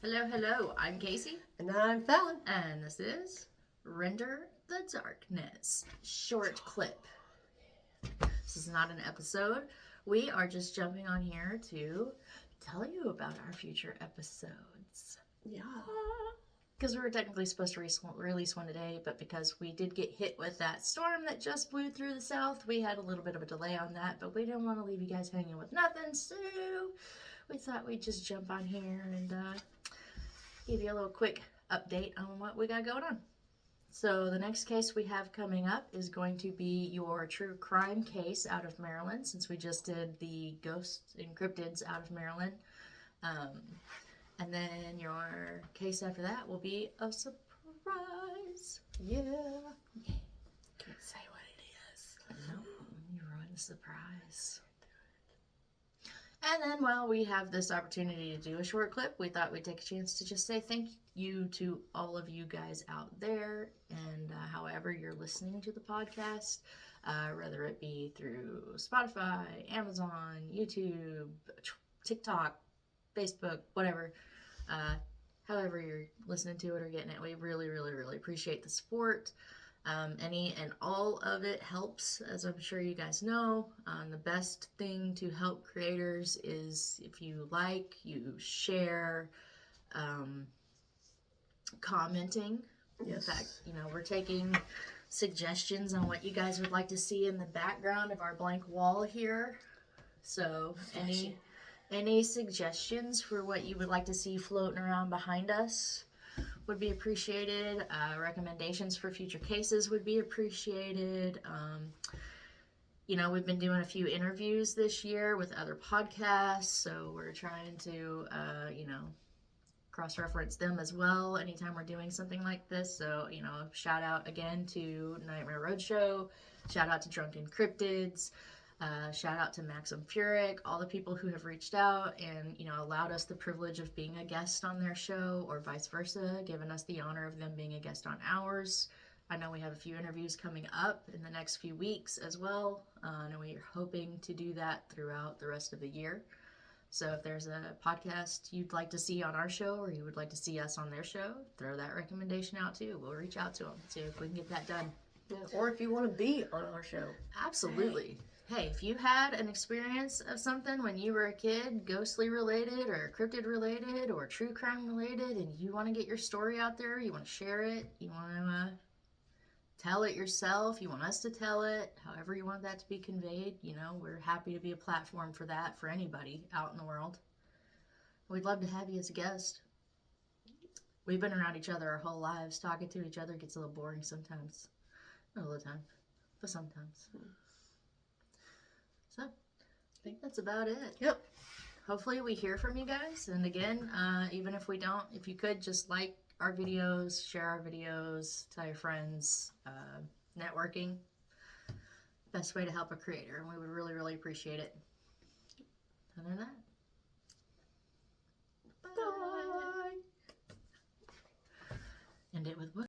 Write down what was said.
Hello, hello. I'm Casey. And I'm Fallon. And this is Render the Darkness short clip. This is not an episode. We are just jumping on here to tell you about our future episodes. Yeah. Because we were technically supposed to release one today, but because we did get hit with that storm that just blew through the south, we had a little bit of a delay on that, but we didn't want to leave you guys hanging with nothing, so we thought we'd just jump on here and give you a little quick update on what we got going on. So the next case we have coming up is going to be your true crime case out of Maryland, since we just did the ghosts and cryptids out of Maryland. And then your case after that will be a surprise. Yeah. Can't say what it is. No, you ruined the surprise. And then while we have this opportunity to do a short clip, we thought we'd take a chance to just say thank you to all of you guys out there, and however you're listening to the podcast, whether it be through Spotify, Amazon, YouTube, TikTok, Facebook, whatever. However you're listening to it or getting it, we really, really, really appreciate the support. Any and all of it helps, as I'm sure you guys know. The best thing to help creators is if you like, you share, commenting. Yes. In fact, we're taking suggestions on what you guys would like to see in the background of our blank wall here. So any suggestions for what you would like to see floating around behind us would be appreciated. Recommendations for future cases would be appreciated. We've been doing a few interviews this year with other podcasts, so we're trying to, cross-reference them as well anytime we're doing something like this. So, shout out again to Nightmare Roadshow, shout out to Drunken Cryptids, shout out to Maxim Furyk, all the people who have reached out and, allowed us the privilege of being a guest on their show, or vice versa, given us the honor of them being a guest on ours. I know we have a few interviews coming up in the next few weeks as well, and we're hoping to do that throughout the rest of the year. So if there's a podcast you'd like to see on our show, or you would like to see us on their show, throw that recommendation out too. We'll reach out to them, see if we can get that done. Yeah. Or if you want to be on our show. Absolutely. Hey, if you had an experience of something when you were a kid, ghostly related or cryptid related or true crime related, and you want to get your story out there, you want to share it, you want to tell it yourself, you want us to tell it, however you want that to be conveyed, we're happy to be a platform for that for anybody out in the world. We'd love to have you as a guest. We've been around each other our whole lives. Talking to each other gets a little boring sometimes. Not all the time, but sometimes. So, I think that's about it. Yep. Hopefully we hear from you guys. And again, even if we don't, if you could just like our videos, share our videos, tell your friends, networking. Best way to help a creator. And we would really, really appreciate it. Other than that, bye. End it with what?